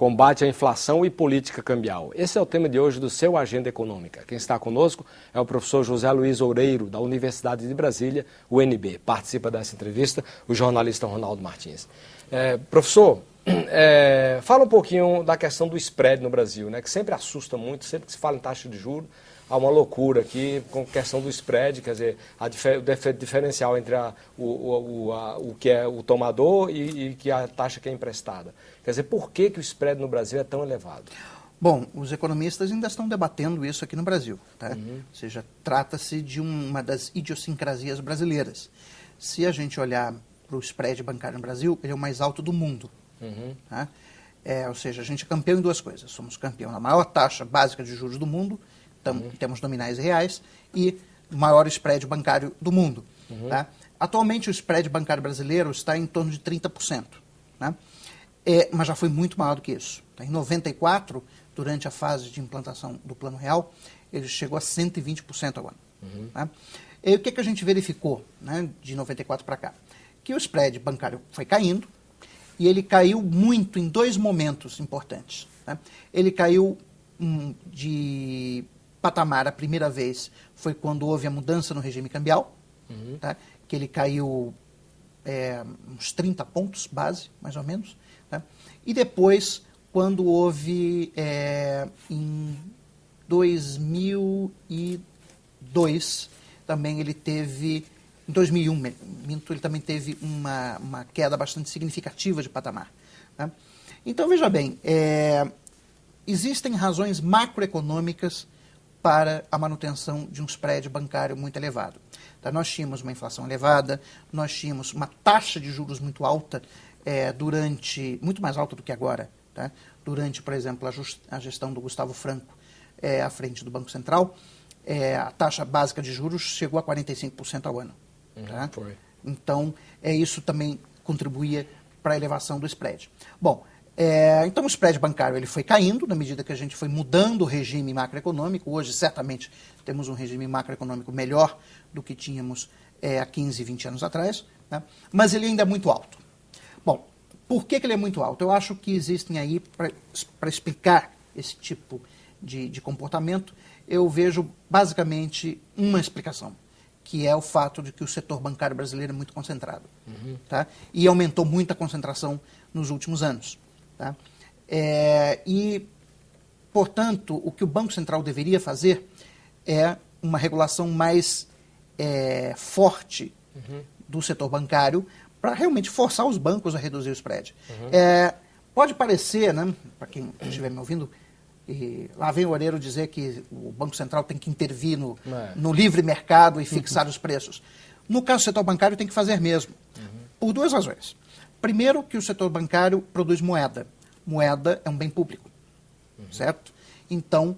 combate à inflação e política cambial. Esse é o tema de hoje do seu Agenda Econômica. Quem está conosco é o professor José Luiz Oureiro, da Universidade de Brasília, UNB. Participa dessa entrevista o jornalista Ronaldo Martins. Professor, fala um pouquinho da questão do spread no Brasil, né, que sempre assusta muito, sempre que se fala em taxa de juros, há uma loucura aqui com a questão do spread, quer dizer, o diferencial entre o que é o tomador e que a taxa que é emprestada. Quer dizer, por que o spread no Brasil é tão elevado? Bom, os economistas ainda estão debatendo isso aqui no Brasil, tá? Ou seja, trata-se de uma das idiosincrasias brasileiras. Se a gente olhar para o spread bancário no Brasil, ele é o mais alto do mundo. Tá? Ou seja, a gente é campeão em duas coisas. Somos campeão na maior taxa básica de juros do mundo, em termos nominais e reais, e maior spread bancário do mundo. Tá? Atualmente, o spread bancário brasileiro está em torno de 30%. Né? Mas já foi muito maior do que isso. Tá? Em 94, durante a fase de implantação do Plano Real, ele chegou a 120% agora. Tá? E o que a gente verificou, né, de 94 para cá? Que o spread bancário foi caindo, e ele caiu muito em dois momentos importantes. Tá? Ele caiu de patamar a primeira vez, foi quando houve a mudança no regime cambial, tá? Que ele caiu uns 30 pontos base, mais ou menos. Tá? E depois, quando houve em 2002, também ele teve, em 2001, ele também teve uma queda bastante significativa de patamar. Tá? Então, veja bem, existem razões macroeconômicas para a manutenção de um spread bancário muito elevado. Tá? Nós tínhamos uma inflação elevada, nós tínhamos uma taxa de juros muito alta, muito mais alta do que agora, tá? Durante, por exemplo, a gestão do Gustavo Franco à frente do Banco Central, a taxa básica de juros chegou a 45% ao ano. Tá? Então, isso também contribuía para a elevação do spread. Bom, então o spread bancário ele foi caindo na medida que a gente foi mudando o regime macroeconômico. Hoje, certamente, temos um regime macroeconômico melhor do que tínhamos há 15, 20 anos atrás, né? Mas ele ainda é muito alto. Bom, por que ele é muito alto? Eu acho que existem aí, para explicar esse tipo de comportamento, eu vejo basicamente uma explicação, que é o fato de que o setor bancário brasileiro é muito concentrado. Tá? E aumentou muito a concentração nos últimos anos. Tá? E, portanto, o que o Banco Central deveria fazer é uma regulação mais forte do setor bancário para realmente forçar os bancos a reduzir o spread. Pode parecer, né, para quem estiver me ouvindo, e lá vem o Oureiro dizer que o Banco Central tem que intervir no livre mercado e fixar os preços. No caso do setor bancário, tem que fazer mesmo, por duas razões. Primeiro, que o setor bancário produz moeda. Moeda é um bem público, certo? Então,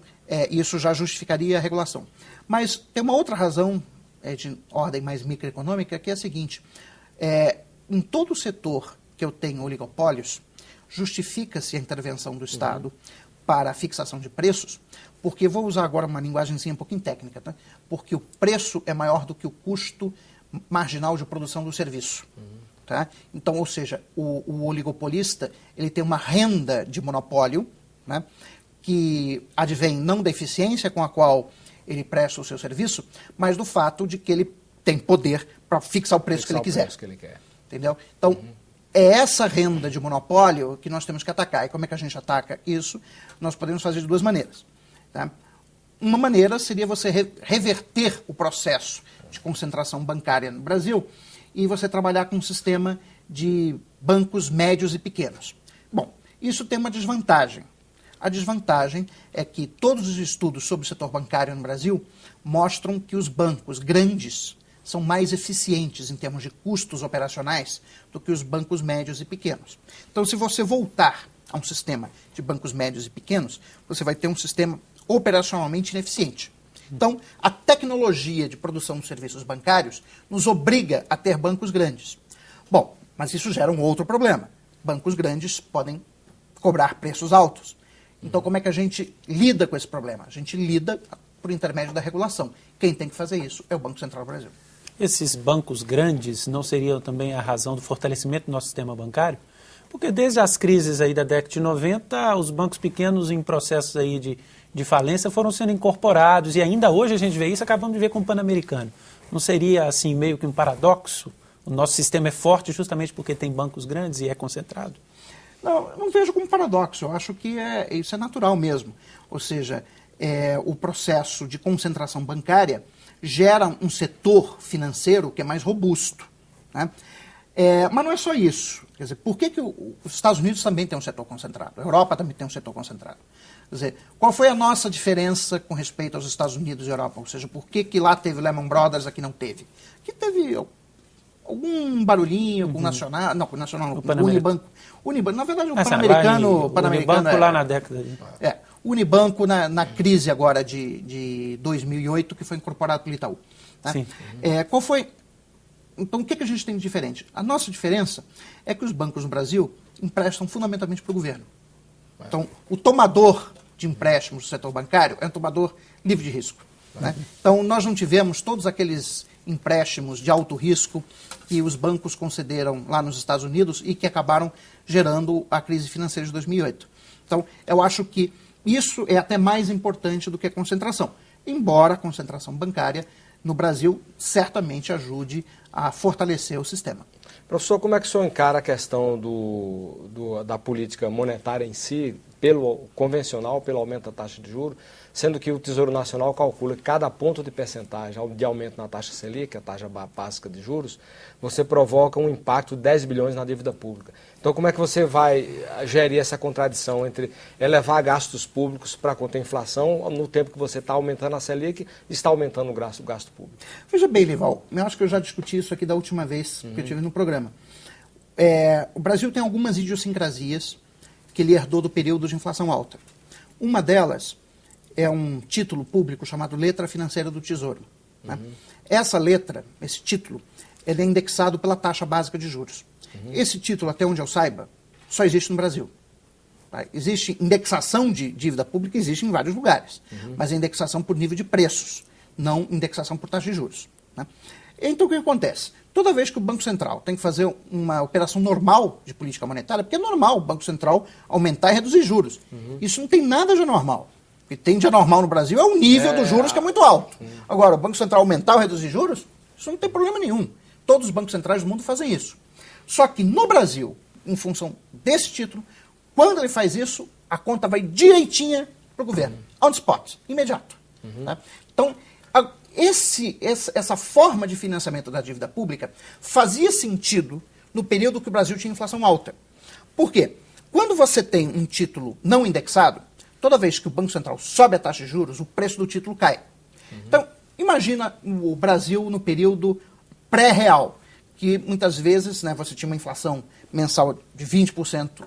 isso já justificaria a regulação. Mas tem uma outra razão de ordem mais microeconômica, que é a seguinte: em todo setor que eu tenho oligopólios, justifica-se a intervenção do Estado para a fixação de preços, porque vou usar agora uma linguagemzinha um pouquinho técnica, tá? Porque o preço é maior do que o custo marginal de produção do serviço. Tá? Então, ou seja, o oligopolista ele tem uma renda de monopólio, né, que advém não da eficiência com a qual ele presta o seu serviço, mas do fato de que ele tem poder para fixar o preço que ele quiser. Entendeu? Então, é essa renda de monopólio que nós temos que atacar. E como é que a gente ataca isso? Nós podemos fazer de duas maneiras. Tá? Uma maneira seria você reverter o processo de concentração bancária no Brasil e você trabalhar com um sistema de bancos médios e pequenos. Bom, isso tem uma desvantagem. A desvantagem é que todos os estudos sobre o setor bancário no Brasil mostram que os bancos grandes são mais eficientes em termos de custos operacionais do que os bancos médios e pequenos. Então, se você voltar a um sistema de bancos médios e pequenos, você vai ter um sistema operacionalmente ineficiente. Então, a tecnologia de produção de serviços bancários nos obriga a ter bancos grandes. Bom, mas isso gera um outro problema. Bancos grandes podem cobrar preços altos. Então, como é que a gente lida com esse problema? A gente lida por intermédio da regulação. Quem tem que fazer isso é o Banco Central do Brasil. Esses bancos grandes não seriam também a razão do fortalecimento do nosso sistema bancário? Porque desde as crises aí da década de 90, os bancos pequenos em processos aí de falência foram sendo incorporados, e ainda hoje a gente vê isso, acabamos de ver com o Pan-Americano. Não seria, assim, meio que um paradoxo? O nosso sistema é forte justamente porque tem bancos grandes e é concentrado? Não vejo como paradoxo, eu acho que isso é natural mesmo. Ou seja, o processo de concentração bancária gera um setor financeiro que é mais robusto, né? Mas não é só isso. Quer dizer, por que os Estados Unidos também tem um setor concentrado? A Europa também tem um setor concentrado. Quer dizer, qual foi a nossa diferença com respeito aos Estados Unidos e Europa? Ou seja, por que lá teve Lehman Brothers, aqui não teve? Aqui teve algum barulhinho com o Nacional, não, com o Nacional não, com o Unibanco. Na verdade, o Pan-Americano... Unibanco lá na década de... Unibanco na crise agora de 2008, que foi incorporado pelo Itaú. Tá? Sim. Qual foi... Então, o que a gente tem de diferente? A nossa diferença é que os bancos no Brasil emprestam fundamentalmente para o governo. Então, o tomador de empréstimos do setor bancário é um tomador livre de risco. Né? Então, nós não tivemos todos aqueles empréstimos de alto risco que os bancos concederam lá nos Estados Unidos e que acabaram gerando a crise financeira de 2008. Então, eu acho que isso é até mais importante do que a concentração. Embora a concentração bancária no Brasil certamente ajude a fortalecer o sistema. Professor, como é que o senhor encara a questão da política monetária em si, pelo convencional, pelo aumento da taxa de juros, sendo que o Tesouro Nacional calcula que cada ponto de percentagem de aumento na taxa Selic, a taxa básica de juros, você provoca um impacto de 10 bilhões na dívida pública. Então, como é que você vai gerir essa contradição entre elevar gastos públicos para conter a inflação no tempo que você está aumentando a Selic e está aumentando o gasto público? Veja bem, Lival, eu acho que eu já discuti isso aqui da última vez que eu estive no programa. O Brasil tem algumas idiosincrasias que ele herdou do período de inflação alta. Uma delas é um título público chamado Letra Financeira do Tesouro. Né? Essa letra, esse título, ele é indexado pela taxa básica de juros. Esse título, até onde eu saiba, só existe no Brasil. Tá? Existe indexação de dívida pública, existe em vários lugares, mas é indexação por nível de preços, não indexação por taxa de juros. Né? Então, o que acontece? Toda vez que o Banco Central tem que fazer uma operação normal de política monetária, porque é normal o Banco Central aumentar e reduzir juros. Isso não tem nada de anormal. O que tem de anormal no Brasil é o nível dos juros, que é muito alto. Agora, o Banco Central aumentar ou reduzir juros, isso não tem problema nenhum. Todos os bancos centrais do mundo fazem isso. Só que no Brasil, em função desse título, quando ele faz isso, a conta vai direitinha para o governo. On spot, imediato. Tá? Então, essa forma de financiamento da dívida pública fazia sentido no período que o Brasil tinha inflação alta. Por quê? Quando você tem um título não indexado, toda vez que o Banco Central sobe a taxa de juros, o preço do título cai. Então, imagina o Brasil no período pré-real, que muitas vezes você tinha uma inflação mensal de 20%,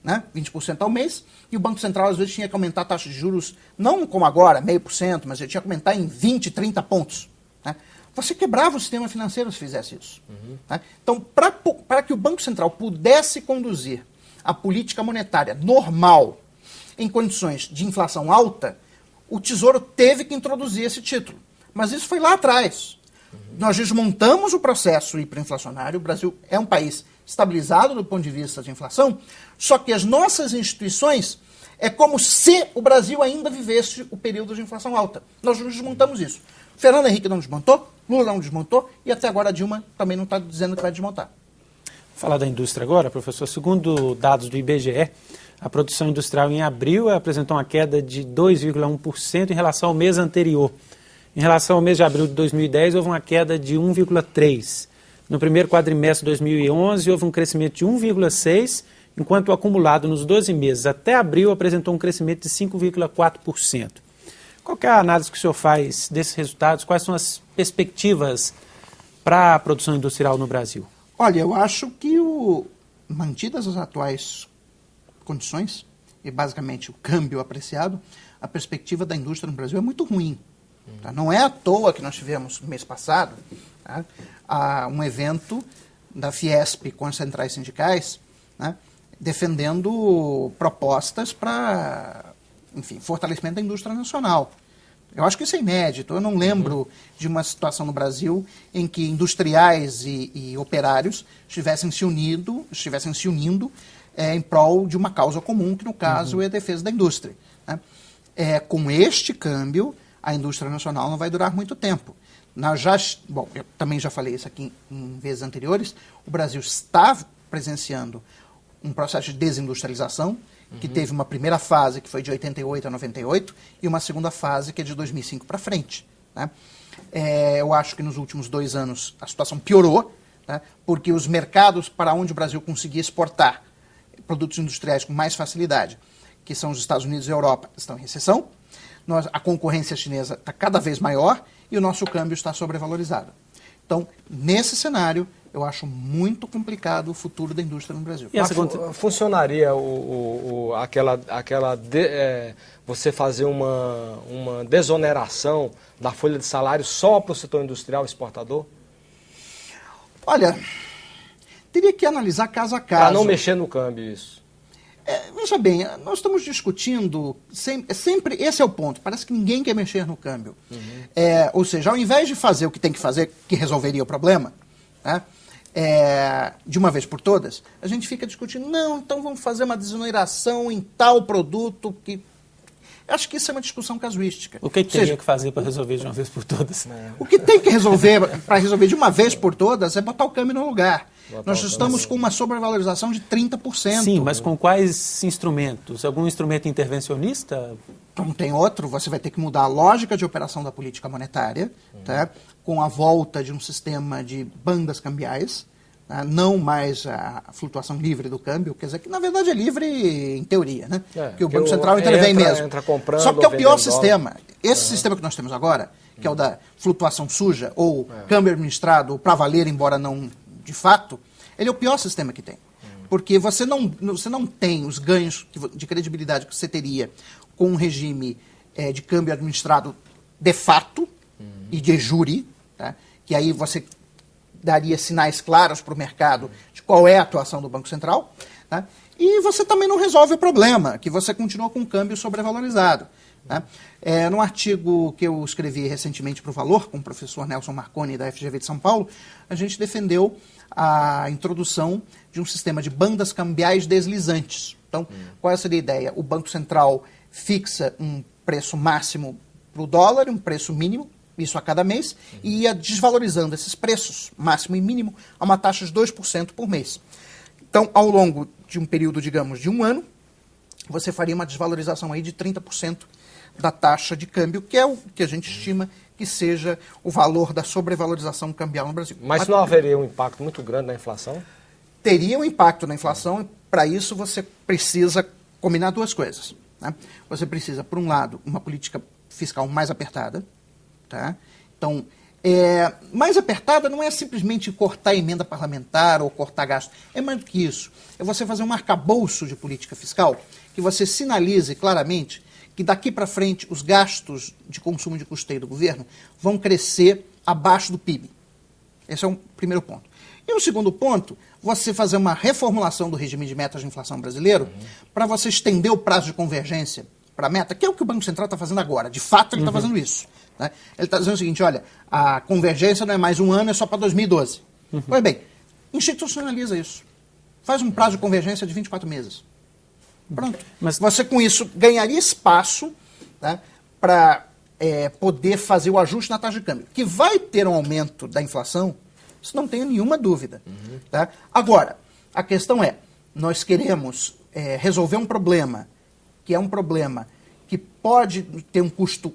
né, 20% ao mês, e o Banco Central às vezes tinha que aumentar a taxa de juros, não como agora, 0,5%, mas ele tinha que aumentar em 20, 30 pontos. Né? Você quebrava o sistema financeiro se fizesse isso. Né? Então, para que o Banco Central pudesse conduzir a política monetária normal em condições de inflação alta, o Tesouro teve que introduzir esse título. Mas isso foi lá atrás. Nós desmontamos o processo hiperinflacionário, o Brasil é um país estabilizado do ponto de vista de inflação, só que as nossas instituições é como se o Brasil ainda vivesse o período de inflação alta. Nós desmontamos isso. Fernando Henrique não desmontou, Lula não desmontou e até agora a Dilma também não está dizendo que vai desmontar. Vou falar da indústria agora, professor. Segundo dados do IBGE, a produção industrial em abril apresentou uma queda de 2,1% em relação ao mês anterior. Em relação ao mês de abril de 2010, houve uma queda de 1,3%. No primeiro quadrimestre de 2011, houve um crescimento de 1,6%, enquanto o acumulado nos 12 meses até abril apresentou um crescimento de 5,4%. Qual que é a análise que o senhor faz desses resultados? Quais são as perspectivas para a produção industrial no Brasil? Olha, eu acho que, mantidas as atuais condições, e basicamente o câmbio apreciado, a perspectiva da indústria no Brasil é muito ruim. Tá? Não é à toa que nós tivemos, no mês passado, um evento da Fiesp com as centrais sindicais, né, defendendo propostas para, enfim, fortalecimento da indústria nacional. Eu acho que isso é inédito. Eu não lembro de uma situação no Brasil em que industriais e operários estivessem se unindo em prol de uma causa comum, que no caso é a defesa da indústria. Né? Com este câmbio, a indústria nacional não vai durar muito tempo. Eu também já falei isso aqui em vezes anteriores, o Brasil está presenciando um processo de desindustrialização, que teve uma primeira fase que foi de 88 a 98 e uma segunda fase que é de 2005 para frente. Né? Eu acho que nos últimos 2 anos a situação piorou, né? Porque os mercados para onde o Brasil conseguia exportar produtos industriais com mais facilidade, que são os Estados Unidos e a Europa, estão em recessão, a concorrência chinesa está cada vez maior e o nosso câmbio está sobrevalorizado. Então, nesse cenário, eu acho muito complicado o futuro da indústria no Brasil. Mas funcionaria você fazer uma desoneração da folha de salário só para o setor industrial exportador? Olha, teria que analisar caso a caso. Para não mexer no câmbio, isso. Veja bem, nós estamos discutindo, sempre esse é o ponto, parece que ninguém quer mexer no câmbio. Ou seja, ao invés de fazer o que tem que fazer, que resolveria o problema, né, de uma vez por todas, a gente fica discutindo, não, então vamos fazer uma desoneração em tal produto que... Acho que isso é uma discussão casuística. O que teria que fazer para resolver de uma vez por todas? O que tem que resolver para resolver de uma vez por todas é botar o câmbio no lugar. Nós estamos com uma sobrevalorização de 30%. Sim, mas com quais instrumentos? Algum instrumento intervencionista? Não tem outro. Você vai ter que mudar a lógica de operação da política monetária, tá? Com a volta de um sistema de bandas cambiais, tá? Não mais a flutuação livre do câmbio, quer dizer que na verdade é livre em teoria, né? Que o Banco Central intervém mesmo. Só que é o pior sistema. Esse sistema que nós temos agora, que é o da flutuação suja, ou câmbio administrado para valer, embora não de fato, ele é o pior sistema que tem. Porque você não tem os ganhos de credibilidade que você teria com um regime de câmbio administrado de fato e de jure, tá? Que aí você daria sinais claros para o mercado de qual é a atuação do Banco Central, tá? E você também não resolve o problema, que você continua com o câmbio sobrevalorizado. Tá? Num artigo que eu escrevi recentemente para o Valor, com o professor Nelson Marconi, da FGV de São Paulo, a gente defendeu a introdução de um sistema de bandas cambiais deslizantes. Então, qual seria a ideia? O Banco Central fixa um preço máximo para o dólar, um preço mínimo, isso a cada mês, e ia desvalorizando esses preços, máximo e mínimo, a uma taxa de 2% por mês. Então, ao longo de um período, digamos, de 1 ano, você faria uma desvalorização aí de 30% da taxa de câmbio, que é o que a gente estima que seja o valor da sobrevalorização cambial no Brasil. Mas não haveria um impacto muito grande na inflação? Teria um impacto na inflação, e para isso você precisa combinar 2 coisas. Né? Você precisa, por um lado, uma política fiscal mais apertada. Tá? Então, mais apertada não é simplesmente cortar emenda parlamentar ou cortar gasto. É mais do que isso. É você fazer um arcabouço de política fiscal que você sinalize claramente que daqui para frente os gastos de consumo de custeio do governo vão crescer abaixo do PIB. Esse é um primeiro ponto. E um segundo ponto, você fazer uma reformulação do regime de metas de inflação brasileiro para você estender o prazo de convergência para a meta, que é o que o Banco Central está fazendo agora. De fato, ele está fazendo isso. Né? Ele está dizendo o seguinte, olha, a convergência não é mais 1 ano, é só para 2012. Pois bem, institucionaliza isso. Faz um prazo de convergência de 24 meses. Pronto. Mas você, com isso, ganharia espaço, né, para poder fazer o ajuste na taxa de câmbio, que vai ter um aumento da inflação, isso não tenho nenhuma dúvida. Tá? Agora, a questão é, nós queremos resolver um problema, que é um problema que pode ter um custo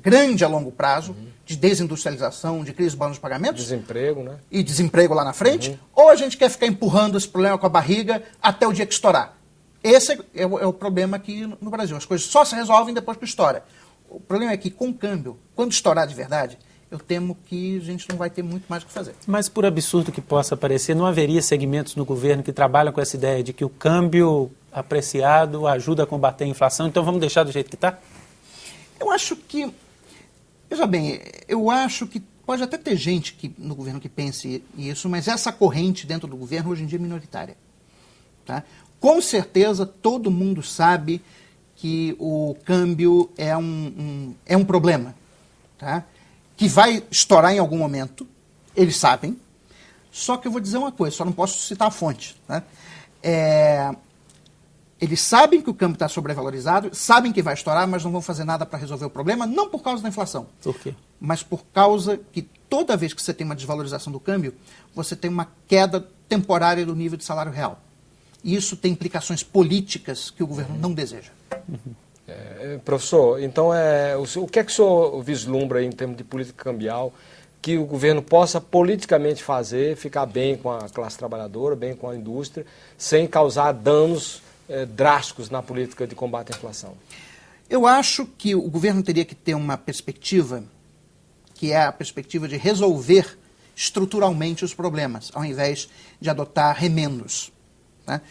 grande a longo prazo, de desindustrialização, de crise de balanço de pagamentos. Desemprego, né? E desemprego lá na frente. Ou a gente quer ficar empurrando esse problema com a barriga até o dia que estourar. Esse é o problema aqui no Brasil. As coisas só se resolvem depois que estoura. O problema é que, com o câmbio, quando estourar de verdade, eu temo que a gente não vai ter muito mais o que fazer. Mas, por absurdo que possa parecer, não haveria segmentos no governo que trabalham com essa ideia de que o câmbio apreciado ajuda a combater a inflação, então vamos deixar do jeito que está? Eu acho que... Veja bem, eu acho que pode até ter gente no governo que pense isso, mas essa corrente dentro do governo hoje em dia é minoritária. Tá? Com certeza todo mundo sabe que o câmbio é um problema, tá? Que vai estourar em algum momento, eles sabem, só que eu vou dizer uma coisa, só não posso citar a fonte, tá? Eles sabem que o câmbio está sobrevalorizado, sabem que vai estourar, mas não vão fazer nada para resolver o problema, não por causa da inflação. Por quê? Mas por causa que toda vez que você tem uma desvalorização do câmbio, você tem uma queda temporária do nível de salário real. E isso tem implicações políticas que o governo não deseja. Professor, então o que é que o senhor vislumbra aí, em termos de política cambial, que o governo possa politicamente fazer, ficar bem com a classe trabalhadora, bem com a indústria, sem causar danos drásticos na política de combate à inflação? Eu acho que o governo teria que ter uma perspectiva, que é a perspectiva de resolver estruturalmente os problemas, ao invés de adotar remendos, tá?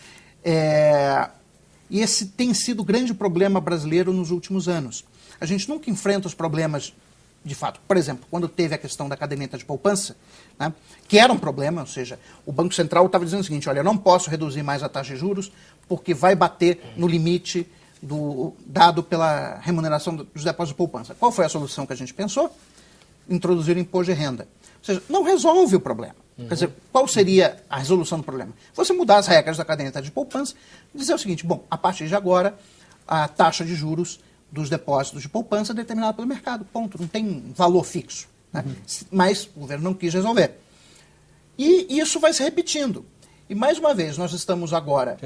E esse tem sido o grande problema brasileiro nos últimos anos. A gente nunca enfrenta os problemas de fato. Por exemplo, quando teve a questão da caderneta de poupança, né, que era um problema, ou seja, o Banco Central estava dizendo o seguinte, olha, eu não posso reduzir mais a taxa de juros porque vai bater no limite dado pela remuneração dos depósitos de poupança. Qual foi a solução que a gente pensou? Introduzir o imposto de renda. Ou seja, não resolve o problema. Quer dizer, qual seria a resolução do problema? Você mudar as regras da caderneta de poupança e dizer o seguinte, bom, a partir de agora, a taxa de juros dos depósitos de poupança é determinada pelo mercado, ponto, não tem valor fixo. Né? Mas o governo não quis resolver. E isso vai se repetindo. E mais uma vez, nós estamos agora...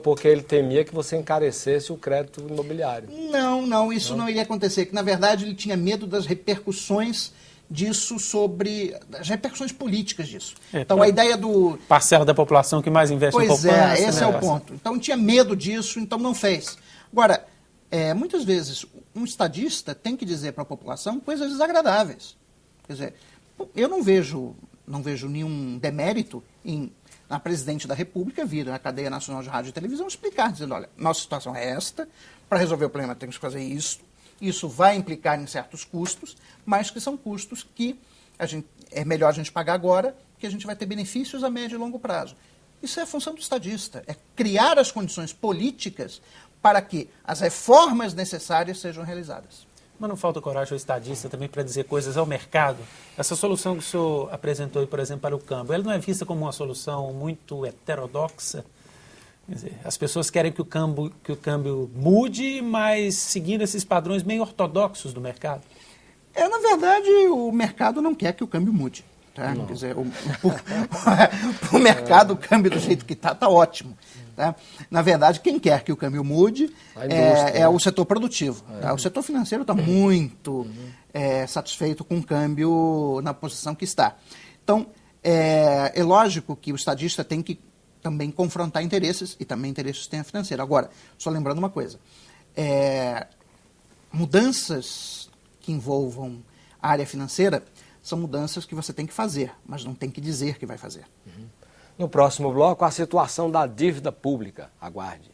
Porque ele temia que você encarecesse o crédito imobiliário. Não, isso não iria acontecer, que na verdade ele tinha medo das repercussões disso sobre as repercussões políticas disso. Então a ideia do... Parcela da população que mais investe em poupança. Pois esse é o ponto. Então tinha medo disso, então não fez. Agora, muitas vezes um estadista tem que dizer para a população coisas desagradáveis. Quer dizer, eu não vejo nenhum demérito na presidente da República vir na cadeia nacional de rádio e televisão explicar, dizendo, olha, nossa situação é esta, para resolver o problema temos que fazer isso vai implicar em certos custos, mas que são custos que é melhor a gente pagar agora, que a gente vai ter benefícios a médio e longo prazo. Isso é a função do estadista, é criar as condições políticas para que as reformas necessárias sejam realizadas. Mas não falta coragem ao estadista também para dizer coisas ao mercado? Essa solução que o senhor apresentou, por exemplo, para o câmbio, ela não é vista como uma solução muito heterodoxa? Quer dizer, as pessoas querem que o câmbio mude, mas seguindo esses padrões meio ortodoxos do mercado. Na verdade, o mercado não quer que o câmbio mude. Tá? Quer dizer, para o mercado, o câmbio do jeito que está ótimo. Tá? Na verdade, quem quer que o câmbio mude é o setor produtivo. Tá? O setor financeiro está muito satisfeito com o câmbio na posição que está. Então, é lógico que o estadista tem que também confrontar interesses, e também interesses do sistema financeiro. Agora, só lembrando uma coisa, mudanças que envolvam a área financeira são mudanças que você tem que fazer, mas não tem que dizer que vai fazer. No próximo bloco, a situação da dívida pública. Aguarde.